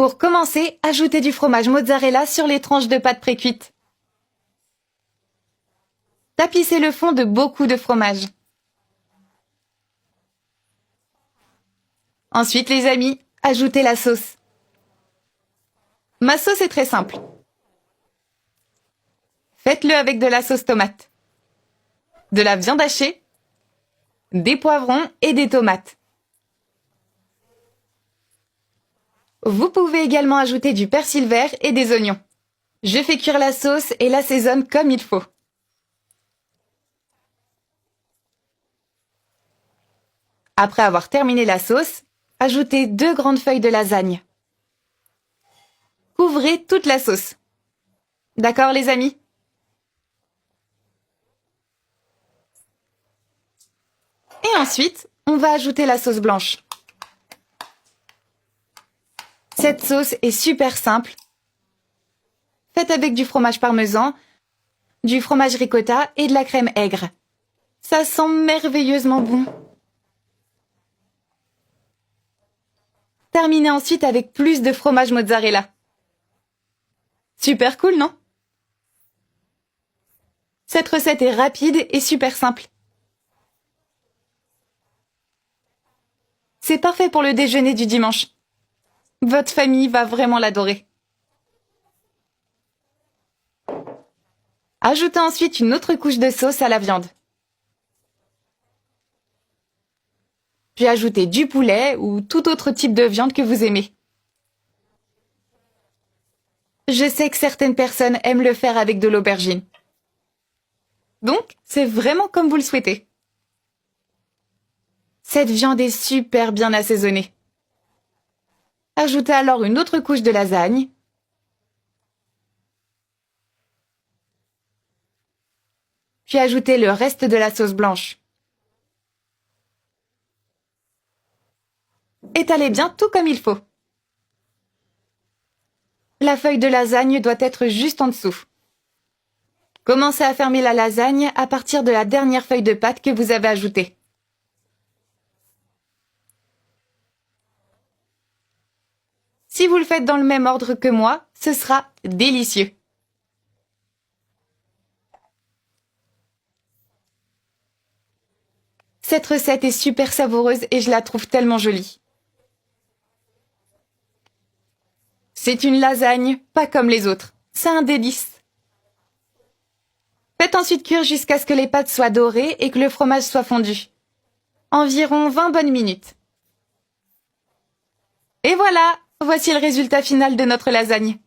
Pour commencer, ajoutez du fromage mozzarella sur les tranches de pâte précuite. Tapissez le fond de beaucoup de fromage. Ensuite, les amis, ajoutez la sauce. Ma sauce est très simple. Faites-le avec de la sauce tomate, de la viande hachée, des poivrons et des tomates. Vous pouvez également ajouter du persil vert et des oignons. Je fais cuire la sauce et l'assaisonne comme il faut. Après avoir terminé la sauce, ajoutez 2 grandes feuilles de lasagne. Couvrez toute la sauce. D'accord les amis? Et ensuite, on va ajouter la sauce blanche. Cette sauce est super simple. Faite avec du fromage parmesan, du fromage ricotta et de la crème aigre. Ça sent merveilleusement bon. Terminez ensuite avec plus de fromage mozzarella. Super cool, non? Cette recette est rapide et super simple. C'est parfait pour le déjeuner du dimanche. Votre famille va vraiment l'adorer. Ajoutez ensuite une autre couche de sauce à la viande. Puis ajoutez du poulet ou tout autre type de viande que vous aimez. Je sais que certaines personnes aiment le faire avec de l'aubergine. Donc, c'est vraiment comme vous le souhaitez. Cette viande est super bien assaisonnée. Ajoutez alors une autre couche de lasagne. Puis ajoutez le reste de la sauce blanche. Étalez bien tout comme il faut. La feuille de lasagne doit être juste en dessous. Commencez à fermer la lasagne à partir de la dernière feuille de pâte que vous avez ajoutée. Si vous le faites dans le même ordre que moi, ce sera délicieux. Cette recette est super savoureuse et je la trouve tellement jolie. C'est une lasagne, pas comme les autres. C'est un délice. Faites ensuite cuire jusqu'à ce que les pâtes soient dorées et que le fromage soit fondu. Environ 20 bonnes minutes. Et voilà, voici le résultat final de notre lasagne.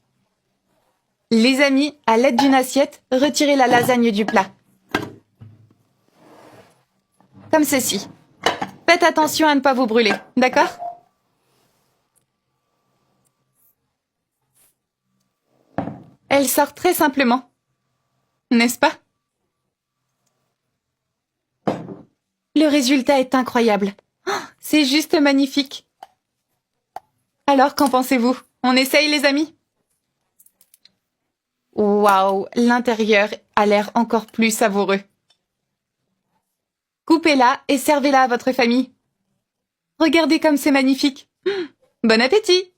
Les amis, à l'aide d'une assiette, retirez la lasagne du plat. Comme ceci. Faites attention à ne pas vous brûler, d'accord? Elle sort très simplement. N'est-ce pas? Le résultat est incroyable. Oh, c'est juste magnifique. Alors, qu'en pensez-vous? On essaye, les amis? Waouh, l'intérieur a l'air encore plus savoureux. Coupez-la et servez-la à votre famille. Regardez comme c'est magnifique. Bon appétit!